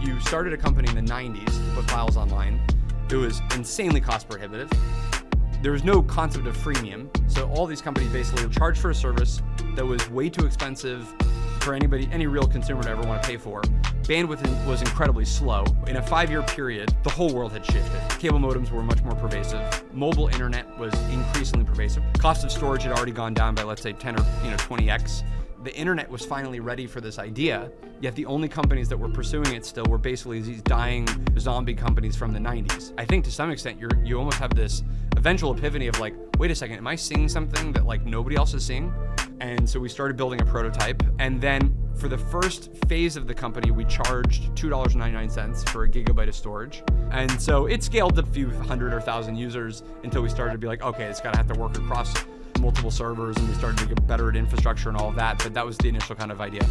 you started a company in the 90s to put files online, it was insanely cost prohibitive. There was no concept of freemium. So all these companies basically charged for a service that was way too expensive for anybody, any real consumer to ever want to pay for. Bandwidth was incredibly slow. In a 5-year period, the whole world had shifted. Cable modems were much more pervasive. Mobile internet was increasingly pervasive. Cost of storage had already gone down by, let's say, 10 or 20x. The internet was finally ready for this idea, yet the only companies that were pursuing it still were basically these dying zombie companies from the 90s. I think to some extent, you almost have this eventual epiphany of like, wait a second, am I seeing something that like nobody else is seeing? And so we started building a prototype. And then for the first phase of the company, we charged $2.99 for a gigabyte of storage. And so it scaled to a few hundred or thousand users until we started to be like, okay, it's gotta have to work across multiple servers, and we started to get better at infrastructure and all of that. But that was the initial kind of idea.